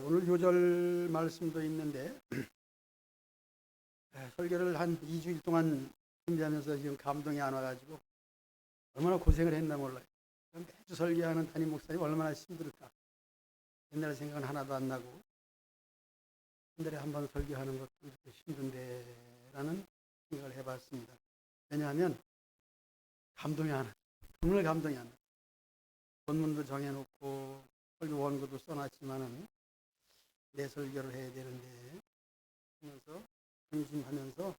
오늘 요절 말씀도 있는데 설교를 한 2주일 동안 준비하면서 지금 감동이 안 와가지고 얼마나 고생을 했나 몰라요. 매주 설교하는 담임 목사님 얼마나 힘들까. 옛날 생각은 하나도 안 나고 한 달에 한 번 설교하는 것도 이렇게 힘든데 라는 생각을 해봤습니다. 왜냐하면 감동이 안 와요. 정말 감동이 안 와요. 본문도 정해놓고 설교 원고도 써놨지만은 내 설교를 해야 되는데 하면서 근심하면서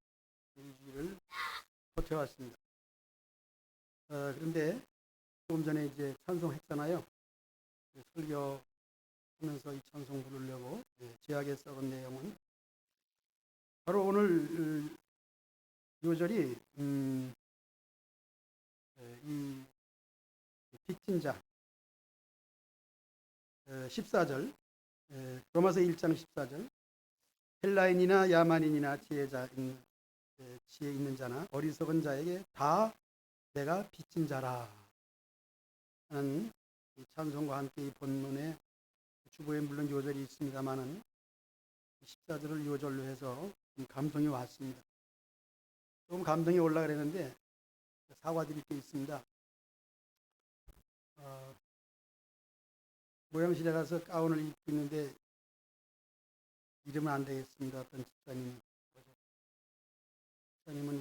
일주일을 버텨왔습니다. 그런데 조금 전에 이제 찬송했잖아요. 설교하면서 이 찬송 부르려고 지하에 써본 내용은 바로 오늘 요절이 이 빚진 자 14절 로마서 1장 14절 헬라인이나 야만인이나 지혜 있는 자나 어리석은 자에게 다 내가 빚진 자라 하는 이 찬송과 함께 이 본문에 주보에 물론 요절이 있습니다만은 14절을 요절로 해서 감동이 왔습니다. 조금 감동이 올라가려는데 사과드릴 게 있습니다. 모양실에 가서 가운을 입고 있는데 이러면 안 되겠습니다. 어떤 집사님은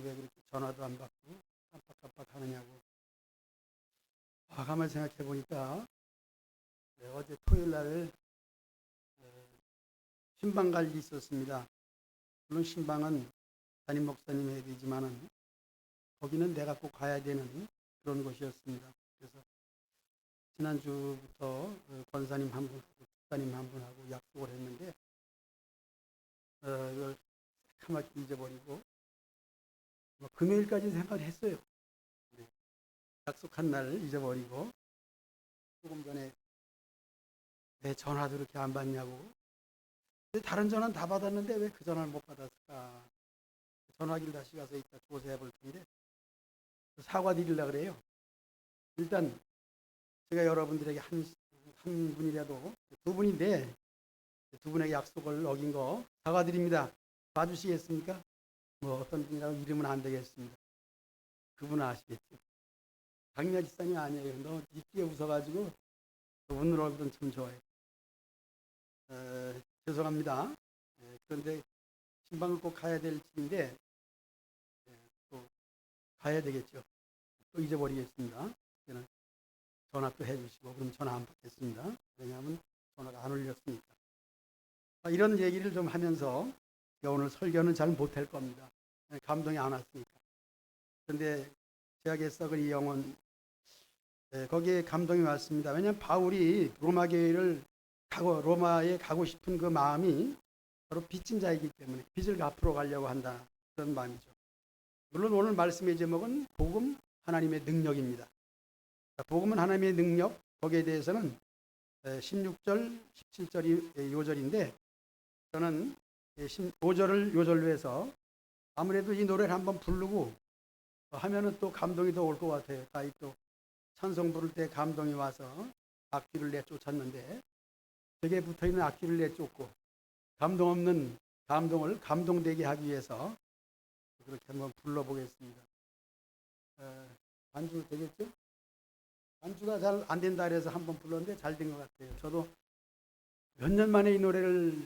왜 그렇게 전화도 안 받고 깜빡깜빡 하느냐고. 가만히 생각해 보니까 어제 토요일 날 신방 갈 일이 있었습니다. 물론 신방은 담임 목사님 해야 되지만은 거기는 내가 꼭 가야 되는 그런 곳이었습니다. 그래서 지난주부터 권사님 한 분하고 집사님 한 분하고 약속을 했는데 이걸 새카맣게 잊어버리고 금요일까지 생각을 했어요. 약속한 날 잊어버리고 조금 전에 왜 전화도 이렇게 안 받냐고. 다른 전화는 다 받았는데 왜 그 전화를 못 받았을까. 전화기를 다시 가서 이따 조사해 볼 텐데 사과드리려고 그래요. 일단 제가 여러분들에게 한 분이라도 두 분인데 두 분에게 약속을 어긴 거 사과드립니다. 봐주시겠습니까? 뭐 어떤 분이라고 이름은 안 되겠습니다. 그분은 아시겠죠. 강미아 집사님 아니에요. 너무 이쁘게 웃어가지고 웃는 얼굴은 참 좋아요. 죄송합니다. 그런데 신방을 꼭 가야 될 일인데 또 가야 되겠죠. 또 잊어버리겠습니다. 전화 또 해주시고 그럼 전화 안 받겠습니다. 왜냐하면 전화가 안 울렸으니까. 이런 얘기를 좀 하면서 오늘 설교는 잘 못할 겁니다. 감동이 안 왔으니까. 그런데 제약의 썩은 이 영혼 거기에 감동이 왔습니다. 왜냐하면 바울이 로마 교회를 로마에 가고 싶은 그 마음이 바로 빚진 자이기 때문에 빚을 갚으러 가려고 한다. 그런 마음이죠. 물론 오늘 말씀의 제목은 복음 하나님의 능력입니다. 복음은 하나님의 능력, 거기에 대해서는 16절, 17절이 요절인데 저는 5절을 요절로 해서 아무래도 이 노래를 한번 부르고 하면은 또 감동이 더 올 것 같아요. 또 찬송 부를 때 감동이 와서 악기를 내쫓았는데 벽에 붙어있는 악기를 내쫓고 감동 없는 감동을 감동되게 하기 위해서 그렇게 한번 불러보겠습니다. 반주 되겠죠? 반주가 잘 안 된다 그래서 한번 불렀는데 잘 된 것 같아요. 저도 몇 년 만에 이 노래를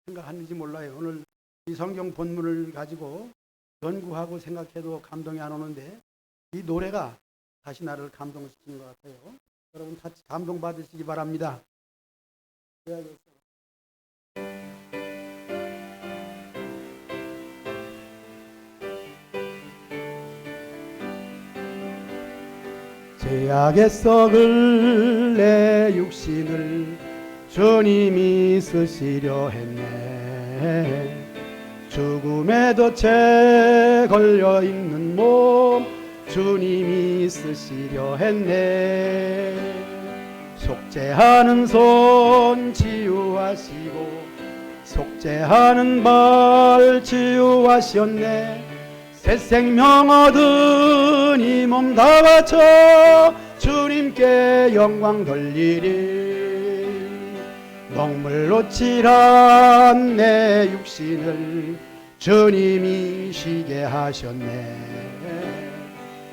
생각하는지 몰라요. 오늘 이 성경 본문을 가지고 연구하고 생각해도 감동이 안 오는데 이 노래가 다시 나를 감동시키는 것 같아요. 여러분 같이 감동 받으시기 바랍니다. 죄악의 썩을 내 육신을 주님이 쓰시려 했네. 죽음의 덫에 걸려있는 몸 주님이 쓰시려 했네. 속죄하는 손 치유하시고 속죄하는 발 치유하셨네. 새 생명 얻은 이 몸 다 바쳐 주님께 영광 돌리리. 녹물로 칠한 내 육신을 주님이 쉬게 하셨네.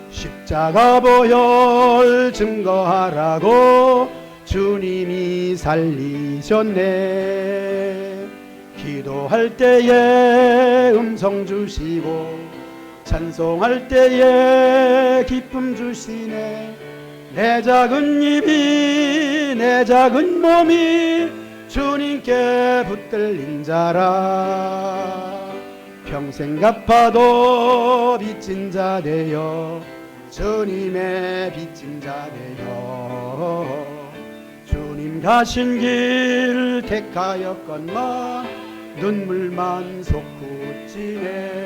십자가 보혈 증거하라고 주님이 살리셨네. 기도할 때에 음성 주시고 찬송할 때에 기쁨 주시네. 내 작은 입이 내 작은 몸이 주님께 붙들린 자라. 평생 갚아도 빚진 자 되어 주님의 빚진 자 되어 주님 가신 길 택하였건만 눈물만 솟구치네.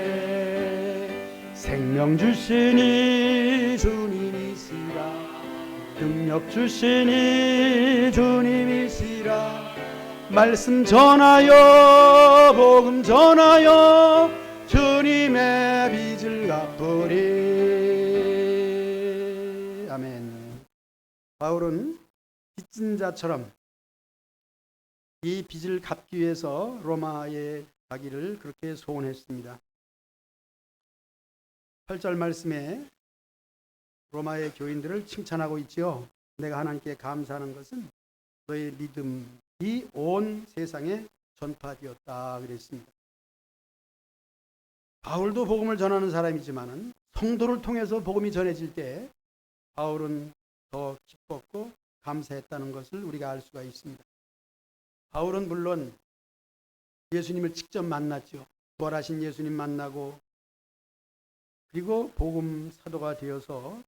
생명 주시니 주님이시라. 능력 주시니 주님이시라. 말씀 전하여 복음 전하여 주님의 빚을 갚으리. 아멘. 바울은 빚진 자처럼 이 빚을 갚기 위해서 로마에 가기를 그렇게 소원했습니다. 8절 말씀에 로마의 교인들을 칭찬하고 있지요. 내가 하나님께 감사하는 것은 너의 믿음이 온 세상에 전파되었다 그랬습니다. 바울도 복음을 전하는 사람이지만 성도를 통해서 복음이 전해질 때 바울은 더 기뻤고 감사했다는 것을 우리가 알 수가 있습니다. 바울은 물론 예수님을 직접 만났죠. 부활하신 예수님 만나고 그리고 복음 사도가 되어서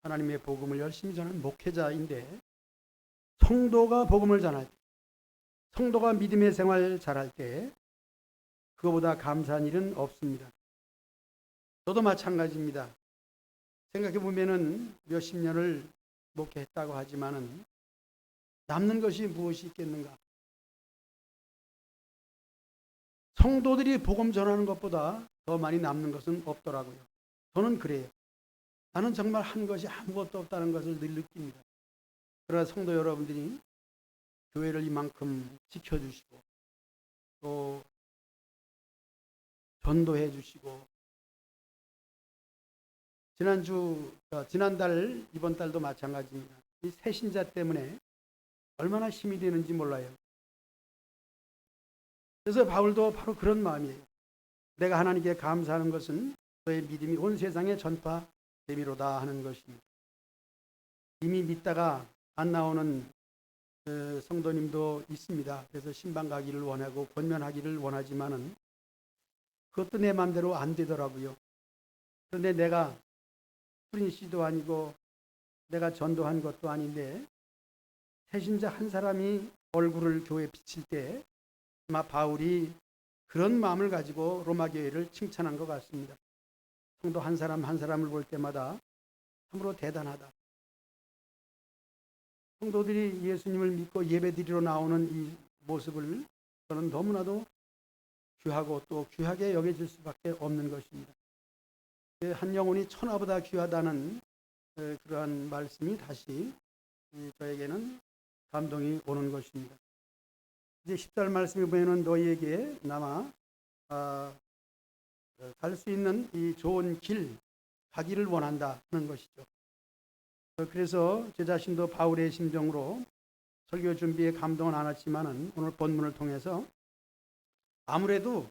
하나님의 복음을 열심히 전하는 목회자인데, 성도가 복음을 전할 때, 성도가 믿음의 생활 잘할 때 그거보다 감사한 일은 없습니다. 저도 마찬가지입니다. 생각해 보면은 몇십 년을 목회했다고 하지만은 남는 것이 무엇이 있겠는가? 성도들이 복음 전하는 것보다 더 많이 남는 것은 없더라고요. 저는 그래요. 나는 정말 한 것이 아무것도 없다는 것을 늘 느낍니다. 그러나 성도 여러분들이 교회를 이만큼 지켜주시고 또 전도해 주시고, 지난달 이번 달도 마찬가지입니다. 이 새신자 때문에 얼마나 힘이 되는지 몰라요. 그래서 바울도 바로 그런 마음이에요. 내가 하나님께 감사하는 것은 너의 믿음이 온 세상에 전파되미로다 하는 것입니다. 이미 믿다가 안 나오는 성도님도 있습니다. 그래서 신방 가기를 원하고 권면하기를 원하지만은 그것도 내 마음대로 안 되더라고요. 그런데 내가 프린시도 아니고 내가 전도한 것도 아닌데 새신자 한 사람이 얼굴을 교회에 비칠 때 아마 바울이 그런 마음을 가지고 로마 교회를 칭찬한 것 같습니다. 성도 한 사람 한 사람을 볼 때마다 참으로 대단하다. 성도들이 예수님을 믿고 예배드리러 나오는 이 모습을 저는 너무나도 귀하고 또 귀하게 여겨질 수밖에 없는 것입니다. 한 영혼이 천하보다 귀하다는 그러한 말씀이 다시 저에게는 감동이 오는 것입니다. 이제 10절 말씀에 보면은 너희에게 남아 갈 수 있는 이 좋은 길 가기를 원한다는 것이죠. 그래서 제 자신도 바울의 심정으로 설교 준비에 감동은 안 왔지만은 오늘 본문을 통해서 아무래도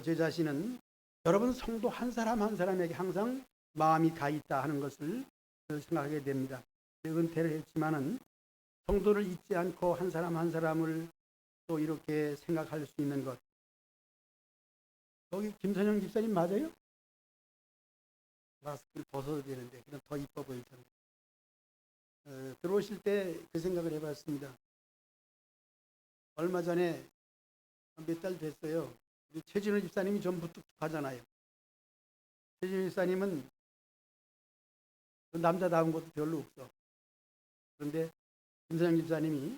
제 자신은 여러분 성도 한 사람 한 사람에게 항상 마음이 가 있다 하는 것을 생각하게 됩니다. 은퇴를 했지만은 성도를 잊지 않고 한 사람 한 사람을 또 이렇게 생각할 수 있는 것. 여기 김선영 집사님 맞아요? 마스크를 벗어도 되는데 그럼 더 이뻐 보일 텐데. 들어오실 때 그 생각을 해봤습니다. 얼마 전에 몇 달 됐어요. 최진우 집사님이 좀 무뚝뚝하잖아요. 최진우 집사님은 남자다운 것도 별로 없어. 그런데 김선영 집사님이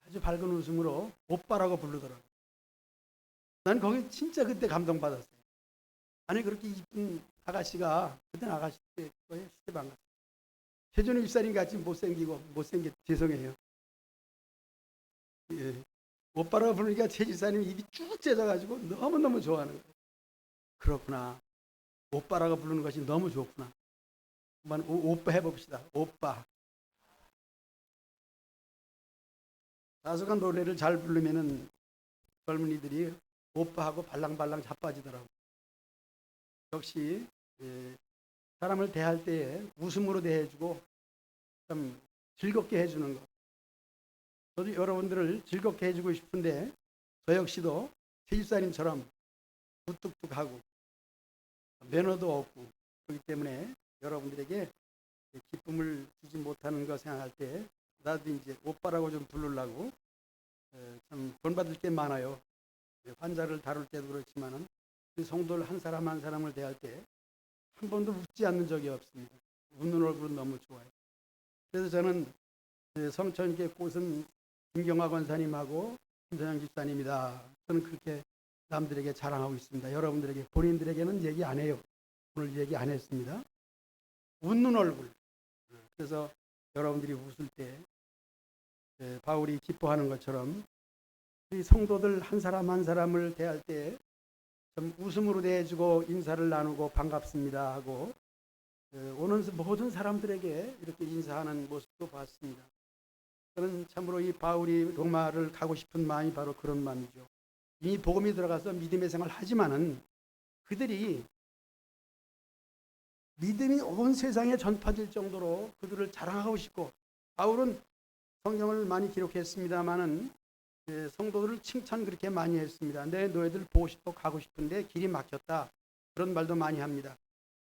아주 밝은 웃음으로 오빠라고 부르더라고요. 난 거기 진짜 그때 감동받았어요. 아니 그렇게 이쁜 아가씨가 그때는 아가씨 때 거의 시대방 같아요. 최준우 집사님 같이 못생기고 못생겨 죄송해요. 예, 오빠라고 부르니까 최 집사님이 입이 쭉 째져가지고 너무너무 좋아하는 거예요. 그렇구나. 오빠라고 부르는 것이 너무 좋구나. 한번 오빠 해봅시다. 오빠. 다소간 노래를 잘 부르면은 젊은이들이 오빠하고 발랑발랑 자빠지더라고. 역시 사람을 대할 때에 웃음으로 대해주고 좀 즐겁게 해주는 것. 저도 여러분들을 즐겁게 해주고 싶은데 저 역시도 최 집사님처럼 무뚝뚝하고 매너도 없고 그렇기 때문에 여러분들에게 기쁨을 주지 못하는 거 생각할 때 나도 이제 오빠라고 좀 부르려고 참 본받을 게 많아요. 환자를 다룰 때도 그렇지만은 성도를 한 사람 한 사람을 대할 때 한 번도 웃지 않는 적이 없습니다. 웃는 얼굴은 너무 좋아요. 그래서 저는 성천교회 꽃은 김경화 권사님하고 김선영 집사님이다. 저는 그렇게 남들에게 자랑하고 있습니다. 여러분들에게 본인들에게는 얘기 안 해요. 오늘 얘기 안 했습니다. 웃는 얼굴. 그래서 여러분들이 웃을 때 바울이 기뻐하는 것처럼 우리 성도들 한 사람 한 사람을 대할 때 좀 웃음으로 대해주고 인사를 나누고 반갑습니다 하고 오는 모든 사람들에게 이렇게 인사하는 모습도 봤습니다. 저는 참으로 이 바울이 로마를 가고 싶은 마음이 바로 그런 마음이죠. 이미 복음이 들어가서 믿음의 생활을 하지만은 그들이 믿음이 온 세상에 전파될 정도로 그들을 자랑하고 싶고, 바울은 성경을 많이 기록했습니다마는 성도들을 칭찬 그렇게 많이 했습니다. 내 너희들 보고 싶어 가고 싶은데 길이 막혔다. 그런 말도 많이 합니다.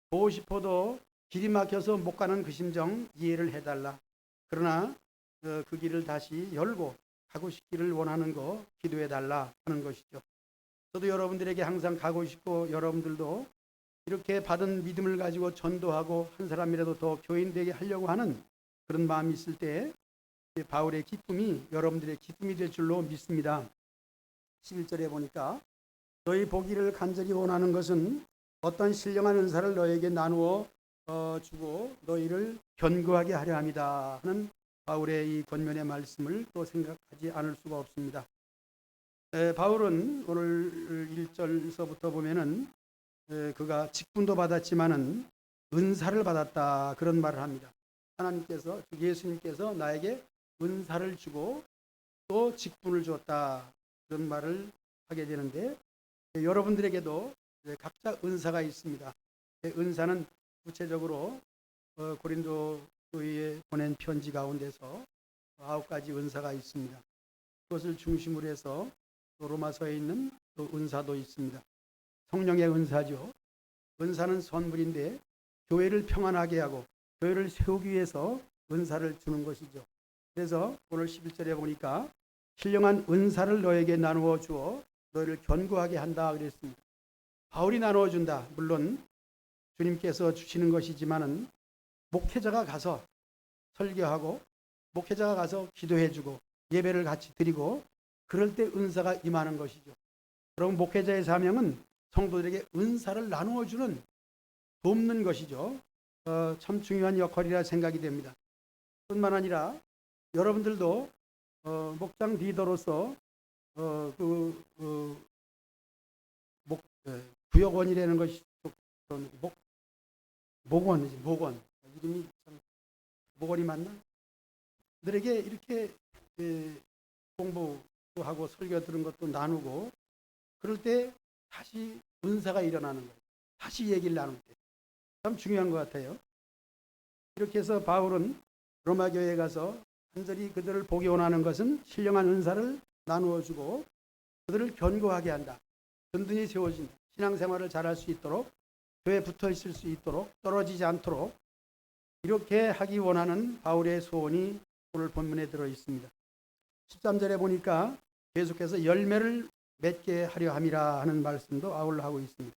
보고 싶어도 길이 막혀서 못 가는 그 심정 이해를 해달라. 그러나 그 길을 다시 열고 가고 싶기를 원하는 거 기도해달라 하는 것이죠. 저도 여러분들에게 항상 가고 싶고 여러분들도 이렇게 받은 믿음을 가지고 전도하고 한 사람이라도 더 교인되게 하려고 하는 그런 마음이 있을 때 바울의 기쁨이 여러분들의 기쁨이 될 줄로 믿습니다. 11절에 보니까 너희 보기를 간절히 원하는 것은 어떤 신령한 은사를 너에게 나누어 주고 너희를 견고하게 하려 함이다 하는 바울의 이 권면의 말씀을 또 생각하지 않을 수가 없습니다. 바울은 오늘 1절서부터 보면은 그가 직분도 받았지만은 은사를 받았다 그런 말을 합니다. 하나님께서 예수님께서 나에게 은사를 주고 또 직분을 주었다 그런 말을 하게 되는데 여러분들에게도 각자 은사가 있습니다. 은사는 구체적으로 고린도교회에 보낸 편지 가운데서 9가지 은사가 있습니다. 그것을 중심으로 해서 로마서에 있는 또 은사도 있습니다. 성령의 은사죠. 은사는 선물인데 교회를 평안하게 하고 교회를 세우기 위해서 은사를 주는 것이죠. 그래서 오늘 11절에 보니까 신령한 은사를 너에게 나누어 주어 너희를 견고하게 한다 그랬습니다. 바울이 나누어 준다. 물론 주님께서 주시는 것이지만은 목회자가 가서 설교하고 목회자가 가서 기도해주고 예배를 같이 드리고 그럴 때 은사가 임하는 것이죠. 그럼 목회자의 사명은 성도들에게 은사를 나누어 주는 돕는 것이죠. 참 중요한 역할이라 생각이 됩니다. 뿐만 아니라 여러분들도 목장 리더로서 구역원이라는 것이 목원이지 목원 이름이 참 목원이 맞나? 들에게 이렇게 공부도 하고 설교 들은 것도 나누고 그럴 때 다시 은사가 일어나는 거예요. 다시 얘기를 나눌 때 참 중요한 것 같아요. 이렇게 해서 바울은 로마 교회에 가서 간절히 그들을 보기 원하는 것은 신령한 은사를 나누어 주고 그들을 견고하게 한다. 든든히 세워진다. 신앙생활을 잘할 수 있도록 교회에 붙어 있을 수 있도록 떨어지지 않도록 이렇게 하기 원하는 바울의 소원이 오늘 본문에 들어 있습니다. 13절에 보니까 계속해서 열매를 맺게 하려 함이라 하는 말씀도 아울러 하고 있습니다.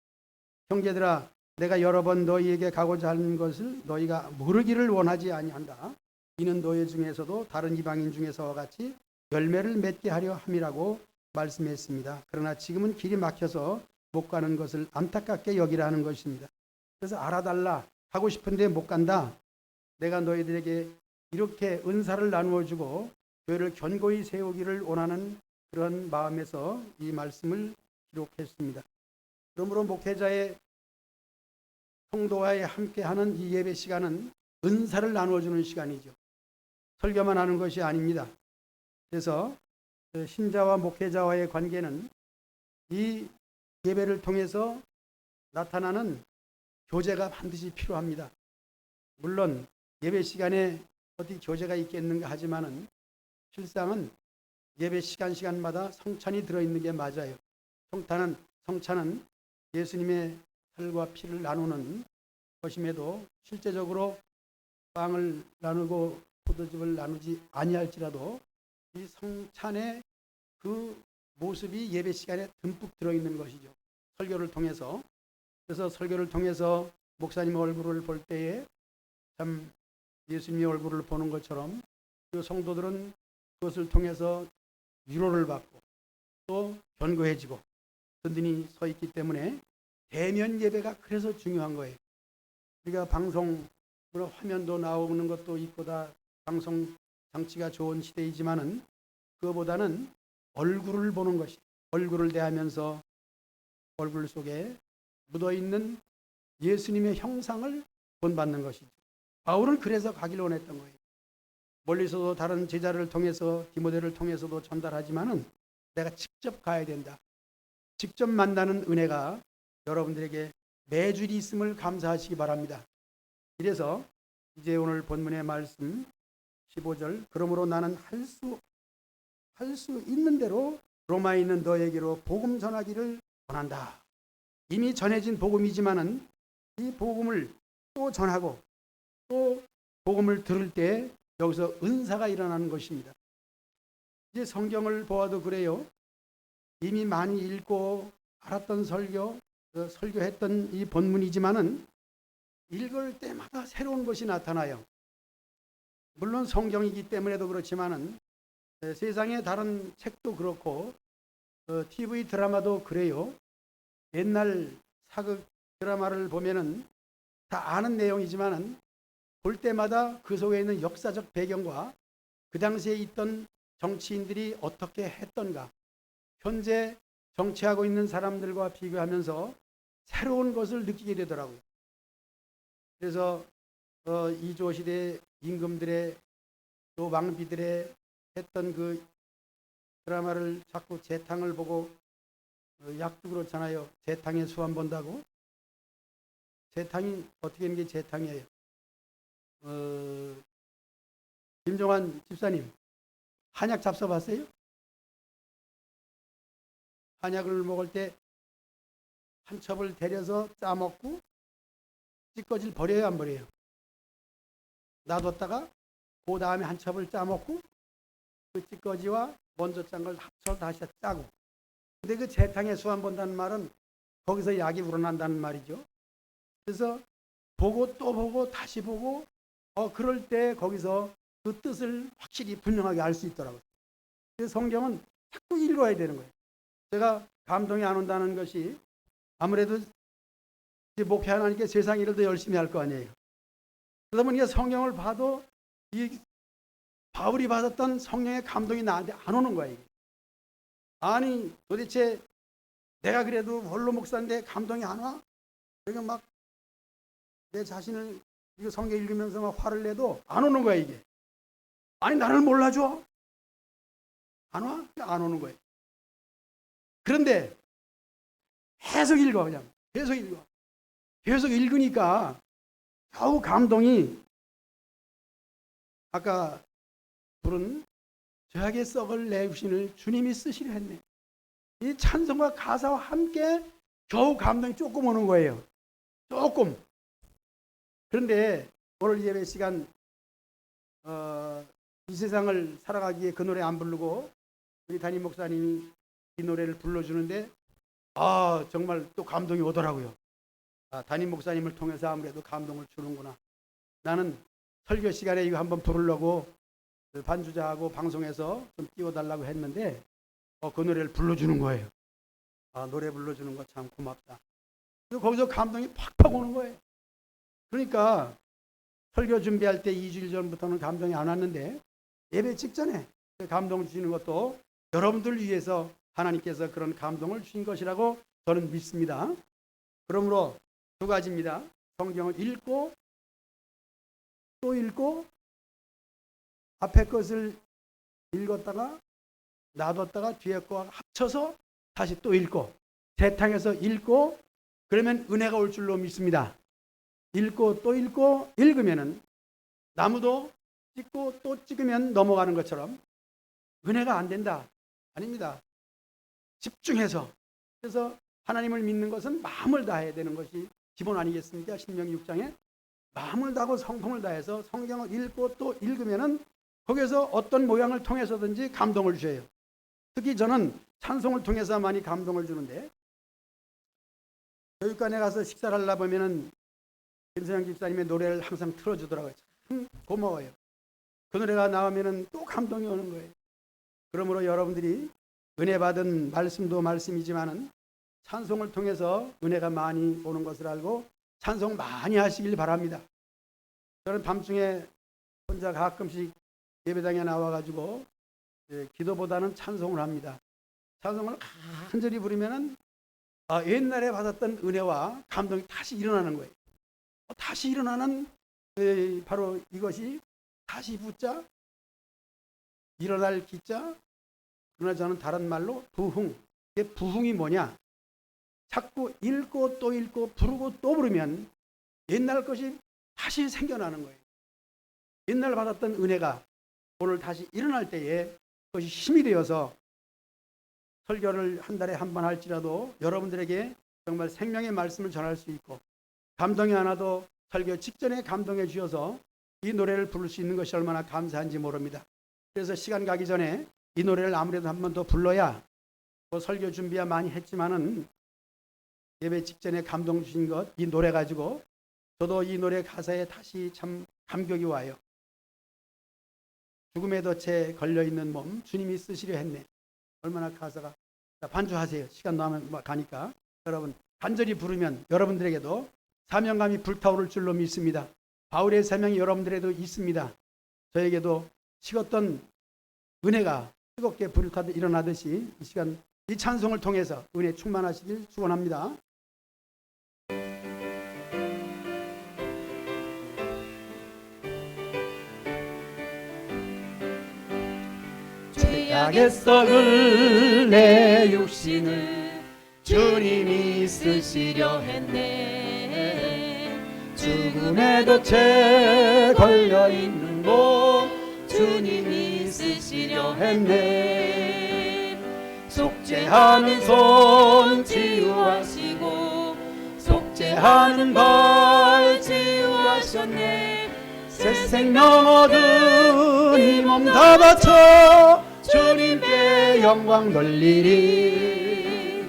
형제들아 내가 여러 번 너희에게 가고자 하는 것을 너희가 모르기를 원하지 아니한다. 이는 너희 중에서도 다른 이방인 중에서와 같이 열매를 맺게 하려 함이라고 말씀했습니다. 그러나 지금은 길이 막혀서 못 가는 것을 안타깝게 여기라 하는 것입니다. 그래서 알아달라 하고 싶은데 못 간다. 내가 너희들에게 이렇게 은사를 나누어 주고 교회를 견고히 세우기를 원하는 그런 마음에서 이 말씀을 기록했습니다. 그러므로 목회자의 성도와 함께하는 이 예배 시간은 은사를 나누어주는 시간이죠. 설교만 하는 것이 아닙니다. 그래서 신자와 목회자와의 관계는 이 예배를 통해서 나타나는 교제가 반드시 필요합니다. 물론 예배 시간에 어디 교제가 있겠는가 하지만은 실상은 예배 시간마다 성찬이 들어있는 게 맞아요. 성찬은 예수님의 살과 피를 나누는 것임에도 실제적으로 빵을 나누고 포도즙을 나누지 아니할지라도 이 성찬의 그 모습이 예배 시간에 듬뿍 들어있는 것이죠. 설교를 통해서. 그래서 설교를 통해서 목사님 얼굴을 볼 때에 참 예수님의 얼굴을 보는 것처럼 그 성도들은 그것을 통해서 위로를 받고 또 견고해지고 든든히 서 있기 때문에 대면 예배가 그래서 중요한 거예요. 우리가 방송 화면도 나오는 것도 있고 다 방송 장치가 좋은 시대이지만은 그거보다는 얼굴을 보는 것이, 얼굴을 대하면서 얼굴 속에 묻어있는 예수님의 형상을 본받는 것이죠. 바울은 그래서 가기를 원했던 거예요. 멀리서도 다른 제자를 통해서 디모데를 통해서도 전달하지만은 내가 직접 가야 된다. 직접 만나는 은혜가 여러분들에게 매주일이 있음을 감사하시기 바랍니다. 이래서 이제 오늘 본문의 말씀 15절, 그러므로 나는 할 수 있는 대로 로마에 있는 너에게로 복음 전하기를 원한다. 이미 전해진 복음이지만은 이 복음을 또 전하고 또 복음을 들을 때 여기서 은사가 일어나는 것입니다. 이제 성경을 보아도 그래요. 이미 많이 읽고 알았던 설교했던 이 본문이지만은 읽을 때마다 새로운 것이 나타나요. 물론 성경이기 때문에도 그렇지만은 세상의 다른 책도 그렇고 TV 드라마도 그래요. 옛날 사극 드라마를 보면은 다 아는 내용이지만은 볼 때마다 그 속에 있는 역사적 배경과 그 당시에 있던 정치인들이 어떻게 했던가, 현재 정치하고 있는 사람들과 비교하면서 새로운 것을 느끼게 되더라고요. 그래서 이조 시대 임금들의 또 왕비들의 했던 그 드라마를 자꾸 재탕을 보고 약도 그렇잖아요. 재탕의 수 한 본다고. 재탕이 어떻게 하는 게 재탕이에요? 김종환 집사님, 한약 잡숴봤어요? 한약을 먹을 때 한 첩을 데려서 짜먹고 찌꺼기를 버려요, 안 버려요? 놔뒀다가 그 다음에 한 첩을 짜먹고 그 찌꺼기와 먼저 짠 걸 합쳐서 다시 짜고. 근데 그 재탕의 수 한 본다는 말은 거기서 약이 우러난다는 말이죠. 그래서 보고 또 보고 다시 보고 그럴 때 거기서 그 뜻을 확실히 분명하게 알 수 있더라고요. 그래서 성경은 자꾸 읽어야 되는 거예요. 제가 감동이 안 온다는 것이 아무래도 목회하니까 세상 일을 더 열심히 할 거 아니에요. 그러다 보니까 성경을 봐도 이 바울이 받았던 성령의 감동이 나한테 안 오는 거예요. 아니 도대체 내가 그래도 원로 목사인데 감동이 안 와? 내가 막 내 자신을 이거 성경 읽으면서 막 화를 내도 안 오는 거야 이게. 아니 나를 몰라줘? 안 와? 안 오는 거예요. 그런데 계속 읽어 그냥. 계속 읽어. 계속 읽으니까 겨우 감동이 아까 부른 죄악의 썩을 내주신을 주님이 쓰시려 했네. 이 찬송과 가사와 함께 겨우 감동이 조금 오는 거예요. 조금. 그런데 오늘 예배 시간 이 세상을 살아가기에 그 노래 안 부르고 우리 담임 목사님이 이 노래를 불러주는데 정말 또 감동이 오더라고요. 담임 목사님을 통해서 아무래도 감동을 주는구나. 나는 설교 시간에 이거 한번 부르려고 반주자하고 방송에서 좀 띄워달라고 했는데 그 노래를 불러주는 거예요. 노래 불러주는 거 참 고맙다. 그리고 거기서 감동이 팍팍 오는 거예요. 그러니까 설교 준비할 때 2주일 전부터는 감동이 안 왔는데 예배 직전에 그 감동 주시는 것도 여러분들 위해서 하나님께서 그런 감동을 주신 것이라고 저는 믿습니다. 그러므로 두 가지입니다. 성경을 읽고 또 읽고 앞에 것을 읽었다가 놔뒀다가 뒤에 거 합쳐서 다시 또 읽고 재탕해서 읽고 그러면 은혜가 올 줄로 믿습니다. 읽고 또 읽고 읽으면은 나무도 찍고 또 찍으면 넘어가는 것처럼 은혜가 안 된다. 아닙니다. 집중해서 그래서 하나님을 믿는 것은 마음을 다해야 되는 것이 기본 아니겠습니까? 신명기 6장에 마음을 다하고 성품을 다해서 성경을 읽고 또 읽으면은 거기에서 어떤 모양을 통해서든지 감동을 주셔요. 특히 저는 찬송을 통해서 많이 감동을 주는데 교육관에 가서 식사를 하려 보면은 김서영 집사님의 노래를 항상 틀어주더라고요. 참 고마워요. 그 노래가 나오면은 또 감동이 오는 거예요. 그러므로 여러분들이 은혜 받은 말씀도 말씀이지만은 찬송을 통해서 은혜가 많이 오는 것을 알고 찬송 많이 하시길 바랍니다. 저는 밤중에 혼자 가끔씩 예배당에 나와가지고 기도보다는 찬송을 합니다. 찬송을 간절히 부르면은 옛날에 받았던 은혜와 감동이 다시 일어나는 거예요. 다시 일어나는 바로 이것이 다시 붙자 일어날 기자. 그러나 저는 다른 말로 부흥. 이게 부흥이 뭐냐? 자꾸 읽고 또 읽고 부르고 또 부르면 옛날 것이 다시 생겨나는 거예요. 옛날 받았던 은혜가 오늘 다시 일어날 때에 그것이 힘이 되어서 설교를 한 달에 한 번 할지라도 여러분들에게 정말 생명의 말씀을 전할 수 있고 감동이 하나도 설교 직전에 감동해 주셔서 이 노래를 부를 수 있는 것이 얼마나 감사한지 모릅니다. 그래서 시간 가기 전에 이 노래를 아무래도 한 번 더 불러야 뭐 설교 준비야 많이 했지만은 예배 직전에 감동 주신 것 이 노래 가지고 저도 이 노래 가사에 다시 참 감격이 와요. 죽음의 덫에 걸려있는 몸 주님이 쓰시려 했네. 얼마나 가사가. 자, 반주하세요. 시간 남으면 가니까 여러분 간절히 부르면 여러분들에게도 사명감이 불타오를 줄로 믿습니다. 바울의 사명이 여러분들에도 있습니다. 저에게도 식었던 은혜가 뜨겁게 불타듯 일어나듯이 이 시간 이 찬송을 통해서 은혜 충만하시길 축원합니다. 죄악의 썩을 내 육신을 주님이 쓰시려 했네. 죽음의 덫에 걸려있는 몸 주님이 쓰시려 했네. 속죄하는 손 치유하시고 속죄하는 발 치유하셨네. 새 생명 얻은 이 몸 다 바쳐 주님께 영광 돌리리.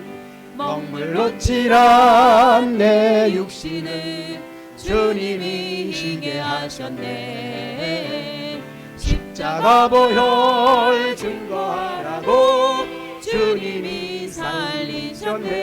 먹물로 칠한 내 육신을 주님이 희게 하셨네. 십자가 보혈 증거하라고 주님이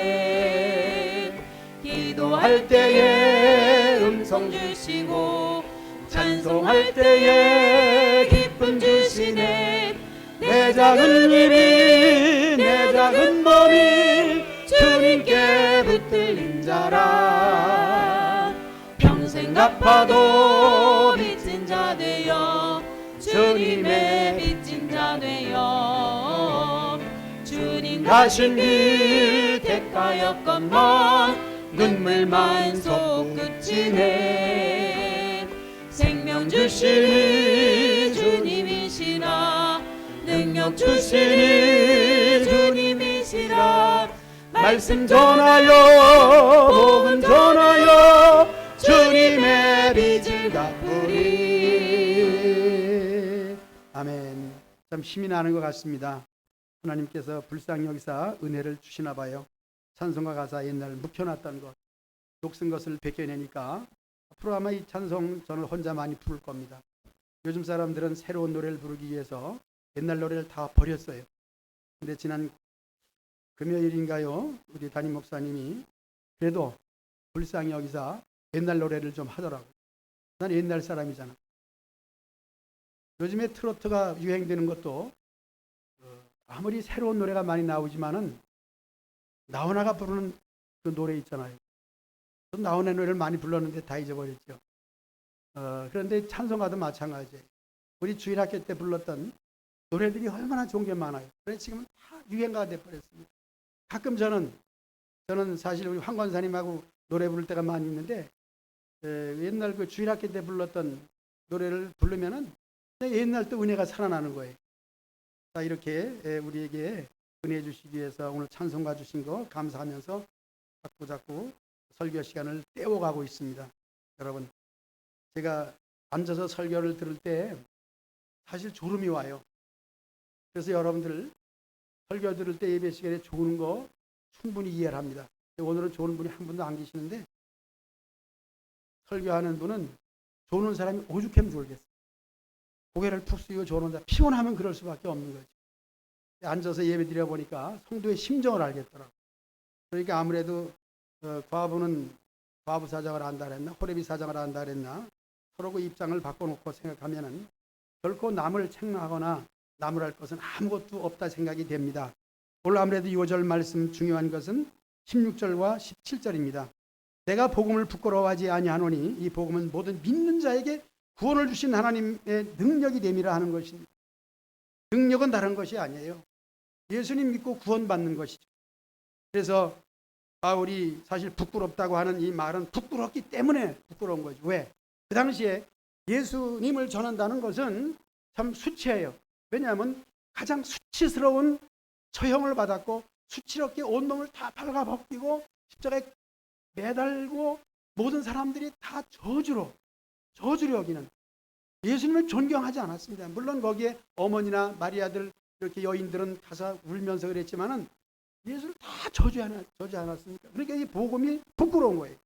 살리셨네. 기도할 때에 음성 주시고 찬송할 때에 기쁨 주시네. 내 작은 입이 내 작은 몸이 주님께 붙들린 자라. 평생 갚아도 빚진 자 되어 주님의 빚진 자 되어 주님 가신 길 대가였건만 눈물만 솟구치네. 생명 주시니 주님이시라. 능력 주시니 주님이시라. 말씀 전하여 복음 전하여 주님의 빚을 갚으리. 아멘. 참 힘이 나는 것 같습니다. 하나님께서 불쌍히 여기사 은혜를 주시나 봐요. 찬송가 가사 옛날 묵혀놨던 것, 녹슨 것을 벗겨내니까 앞으로 아마 이 찬송 저는 혼자 많이 부를 겁니다. 요즘 사람들은 새로운 노래를 부르기 위해서 옛날 노래를 다 버렸어요. 근데 지난 금요일인가요? 우리 담임 목사님이 그래도 불쌍히 여기사 옛날 노래를 좀 하더라고요. 난 옛날 사람이잖아. 요즘에 트로트가 유행되는 것도 아무리 새로운 노래가 많이 나오지만은 나훈아가 부르는 그 노래 있잖아요. 나훈아 노래를 많이 불렀는데 다 잊어버렸죠. 그런데 찬송가도 마찬가지예요. 우리 주일학교 때 불렀던 노래들이 얼마나 좋은 게 많아요. 그래서 지금은 다 유행가가 돼버렸습니다. 가끔 저는 사실 우리 황 권사님하고 노래 부를 때가 많이 있는데 옛날 그 주일학교 때 불렀던 노래를 부르면은 옛날 또 은혜가 살아나는 거예요. 자, 이렇게 우리에게 은혜 주시기 위해서 오늘 찬송가 주신 거 감사하면서 자꾸 설교 시간을 때워가고 있습니다. 여러분, 제가 앉아서 설교를 들을 때 사실 졸음이 와요. 그래서 여러분들 설교 들을 때 예배 시간에 조는 거 충분히 이해를 합니다. 오늘은 조는 분이 한 분도 안 계시는데 설교하는 분은 조는 사람이 오죽하면 졸겠어요. 고개를 푹 숙이고 조는다. 피곤하면 그럴 수밖에 없는 거죠. 앉아서 예배 드려 보니까 성도의 심정을 알겠더라고요. 그러니까 아무래도 과부는 과부 사정을 안다 그랬나, 호레비 사정을 안다 그랬나, 서로 그 입장을 바꿔놓고 생각하면은 결코 남을 책망하거나 나무랄 것은 아무것도 없다 생각이 됩니다. 오늘 아무래도 5절 말씀 중요한 것은 16절과 17절입니다. 내가 복음을 부끄러워하지 아니하노니 이 복음은 모든 믿는 자에게 구원을 주신 하나님의 능력이 됨이라 하는 것입니다. 능력은 다른 것이 아니에요. 예수님 믿고 구원받는 것이죠. 그래서 바울이 사실 부끄럽다고 하는 이 말은 부끄럽기 때문에 부끄러운 거죠. 왜? 그 당시에 예수님을 전한다는 것은 참 수치예요. 왜냐하면 가장 수치스러운 처형을 받았고 수치롭게 온몸을 다 발가벗기고 십자가에 매달고 모든 사람들이 다 저주로 여기는 예수님을 존경하지 않았습니다. 물론 거기에 어머니나 마리아들 이렇게 여인들은 가서 울면서 그랬지만은 예수를 다 저주하지 않았습니까? 그러니까 이 복음이 부끄러운 거예요.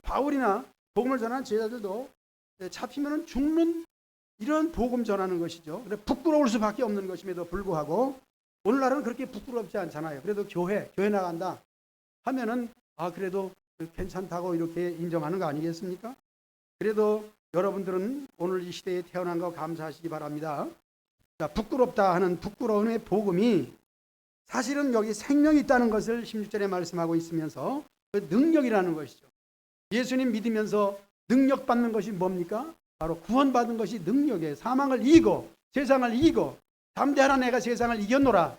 바울이나 복음을 전하는 제자들도 잡히면 죽는 이런 복음 전하는 것이죠. 부끄러울 수밖에 없는 것임에도 불구하고 오늘날은 그렇게 부끄럽지 않잖아요. 그래도 교회 나간다 하면은 그래도 괜찮다고 이렇게 인정하는 거 아니겠습니까? 그래도 여러분들은 오늘 이 시대에 태어난 거 감사하시기 바랍니다. 자, 부끄럽다 하는 부끄러움의 복음이 사실은 여기 생명이 있다는 것을 16절에 말씀하고 있으면서 그 능력이라는 것이죠. 예수님 믿으면서 능력 받는 것이 뭡니까? 바로 구원받은 것이 능력이에요. 사망을 이기고 세상을 이기고 담대하라 내가 세상을 이겼노라.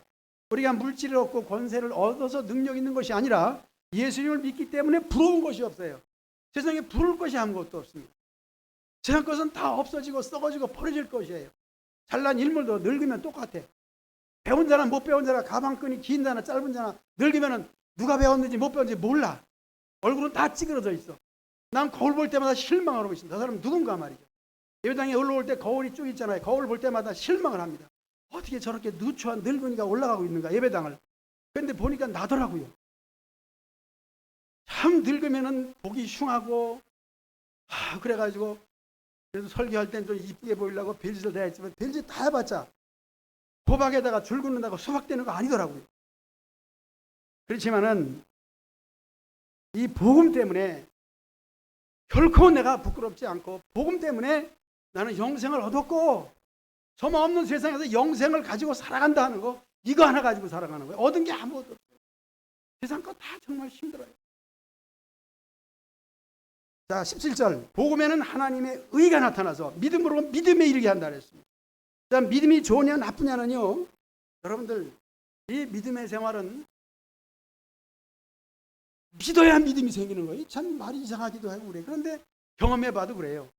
우리가 물질을 얻고 권세를 얻어서 능력 있는 것이 아니라 예수님을 믿기 때문에 부러운 것이 없어요. 세상에 부러울 것이 아무것도 없습니다. 세상 것은 다 없어지고 썩어지고 버려질 것이에요. 잘난 인물도 늙으면 똑같아. 배운 자나 못 배운 자나 가방끈이 긴 자나 짧은 자나 늙으면 누가 배웠는지 못 배웠는지 몰라. 얼굴은 다 찌그러져 있어. 난 거울 볼 때마다 실망을 하고 있습니다. 저 사람 누군가 말이죠. 예배당에 올라올 때 거울이 쭉 있잖아요. 거울 볼 때마다 실망을 합니다. 어떻게 저렇게 누추한 늙은이가 올라가고 있는가 예배당을. 그런데 보니까 나더라고요. 참 늙으면은 보기 흉하고 그래가지고 그래서 설교할 땐 좀 이쁘게 보이려고 별짓을 다 했지만 별짓 다 해봤자 호박에다가 줄 긋는다고 수박되는 거 아니더라고요. 그렇지만은 이 복음 때문에 결코 내가 부끄럽지 않고 복음 때문에 나는 영생을 얻었고 소망 없는 세상에서 영생을 가지고 살아간다 하는 거 이거 하나 가지고 살아가는 거예요. 얻은 게 아무것도 없어요. 세상 거 다 정말 힘들어요. 자, 17절 복음에는 하나님의 의가 나타나서 믿음으로 믿음에 이르게 한다 그랬습니다. 자, 믿음이 좋으냐 나쁘냐는요, 여러분들 이 믿음의 생활은 믿어야 믿음이 생기는 거예요. 참 말이 이상하기도 하고 그래. 그런데 경험해봐도 그래요.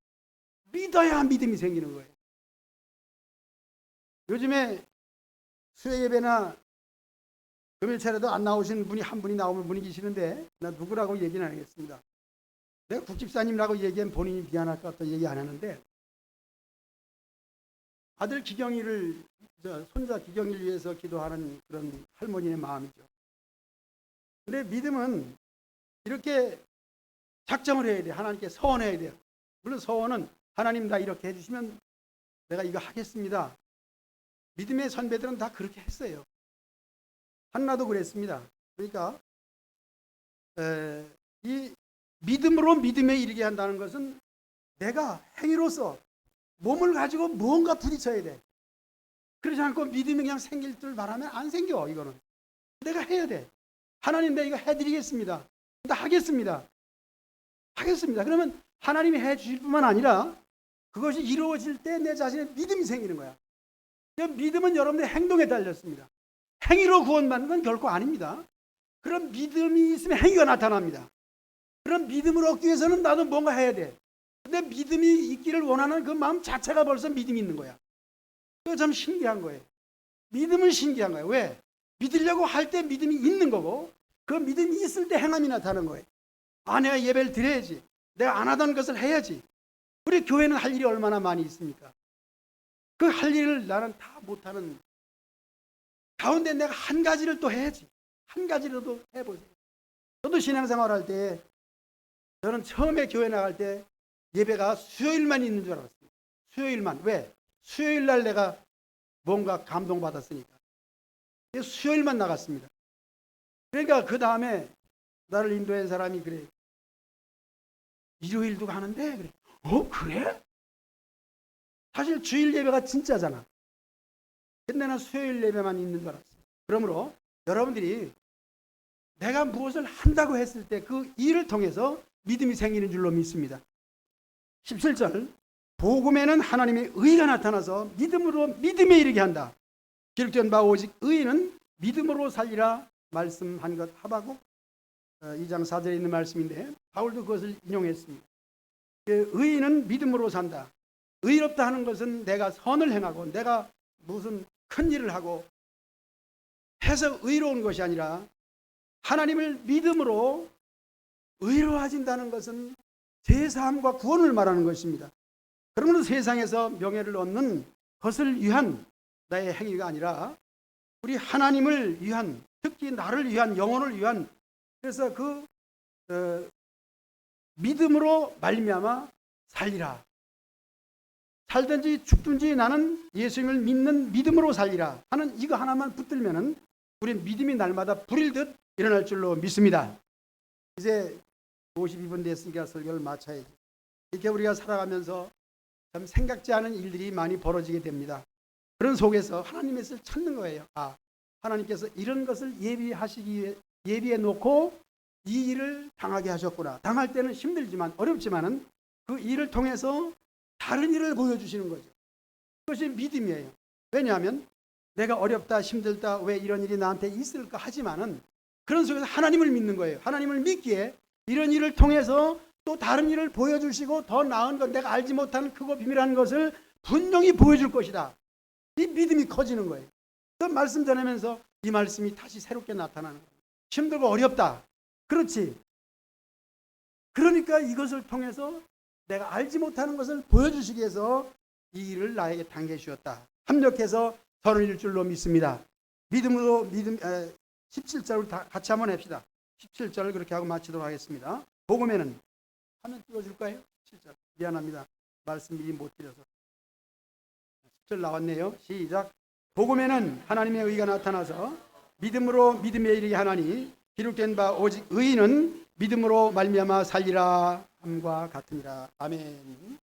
믿어야 믿음이 생기는 거예요. 요즘에 수요 예배나 금요 차례도 안 나오신 분이 한 분이 나오면 분이 계시는데 나 누구라고 얘기는 안 하겠습니다. 내가 국집사님이라고 얘기하면 본인이 미안할 것 같아 얘기 안 하는데 아들 기경이를 손자 기경이를 위해서 기도하는 그런 할머니의 마음이죠. 근데 믿음은 이렇게 작정을 해야 돼. 하나님께 서원해야 돼요. 물론 서원은 하나님 나 이렇게 해주시면 내가 이거 하겠습니다. 믿음의 선배들은 다 그렇게 했어요. 한나도 그랬습니다. 그러니까 이 믿음으로 믿음에 이르게 한다는 것은 내가 행위로서 몸을 가지고 무언가 부딪혀야 돼. 그렇지 않고 믿음이 그냥 생길 줄 바라면 안 생겨. 이거는 내가 해야 돼. 하나님 내가 이거 해드리겠습니다. 나 하겠습니다. 그러면 하나님이 해주실 뿐만 아니라 그것이 이루어질 때 내 자신의 믿음이 생기는 거야. 믿음은 여러분의 행동에 달렸습니다. 행위로 구원받는 건 결코 아닙니다. 그런 믿음이 있으면 행위가 나타납니다. 그런 믿음을 얻기 위해서는 나도 뭔가 해야 돼. 근데 믿음이 있기를 원하는 그 마음 자체가 벌써 믿음이 있는 거야. 그거 참 신기한 거예요. 믿음은 신기한 거예요. 왜? 믿으려고 할 때 믿음이 있는 거고 그 믿음이 있을 때 행함이 나타나는 거예요. 아, 내가 예배를 드려야지. 내가 안 하던 것을 해야지. 우리 교회는 할 일이 얼마나 많이 있습니까? 그 할 일을 나는 다 못하는 가운데 내가 한 가지를 또 해야지. 한 가지라도 해보세요. 저도 신앙생활 할 때 저는 처음에 교회 나갈 때 예배가 수요일만 있는 줄 알았어요. 수요일만. 왜? 수요일 날 내가 뭔가 감동받았으니까. 수요일만 나갔습니다. 그러니까 그 다음에 나를 인도한 사람이 그래. 일요일도 가는데? 그래. 그래? 사실 주일 예배가 진짜잖아. 근데 난 수요일 예배만 있는 줄 알았어요. 그러므로 여러분들이 내가 무엇을 한다고 했을 때 그 일을 통해서 믿음이 생기는 줄로 믿습니다. 17절 복음에는 하나님의 의가 나타나서 믿음에 이르게 한다. 기록된 바 오직 의인은 믿음으로 살리라 말씀한 것 하박국 2장 4절에 있는 말씀인데 바울도 그것을 인용했습니다. 의인은 믿음으로 산다. 의롭다 하는 것은 내가 선을 행하고 내가 무슨 큰 일을 하고 해서 의로운 것이 아니라 하나님을 믿음으로 의로워진다는 것은 제사함과 구원을 말하는 것입니다. 그러므로 세상에서 명예를 얻는 것을 위한 나의 행위가 아니라 우리 하나님을 위한, 특히 나를 위한, 영혼을 위한, 그래서 그 믿음으로 말미암아 살리라. 살든지 죽든지 나는 예수님을 믿는 믿음으로 살리라 하는 이거 하나만 붙들면은 우리 믿음이 날마다 불일 듯 일어날 줄로 믿습니다. 이제 52분 됐으니까 설교를 마쳐야지. 이렇게 우리가 살아가면서 참 생각지 않은 일들이 많이 벌어지게 됩니다. 그런 속에서 하나님의 뜻을 찾는 거예요. 아, 하나님께서 이런 것을 예비해 놓고 이 일을 당하게 하셨구나. 당할 때는 힘들지만 어렵지만은 그 일을 통해서 다른 일을 보여주시는 거죠. 그것이 믿음이에요. 왜냐하면 내가 어렵다, 힘들다, 왜 이런 일이 나한테 있을까 하지만은 그런 속에서 하나님을 믿는 거예요. 하나님을 믿기에 이런 일을 통해서 또 다른 일을 보여주시고 더 나은 것, 내가 알지 못하는 크고 비밀한 것을 분명히 보여줄 것이다. 이 믿음이 커지는 거예요. 그 말씀 전하면서 이 말씀이 다시 새롭게 나타나는 거예요. 힘들고 어렵다. 그렇지. 그러니까 이것을 통해서 내가 알지 못하는 것을 보여주시기 위해서 이 일을 나에게 당겨주셨다. 합력해서 선을 이룰 줄로 믿습니다. 믿음으로 17절을 다 같이 한번 합시다. 17절을 그렇게 하고 마치도록 하겠습니다. 복음에는 화면 띄워줄까요? 17절. 미안합니다. 말씀 미리 못 드려서. 10절 나왔네요. 시작. 복음에는 하나님의 의가 나타나서 믿음으로 믿음에 이르게 하나니 기록된 바 오직 의인은 믿음으로 말미암아 살리라 함과 같으니라. 아멘.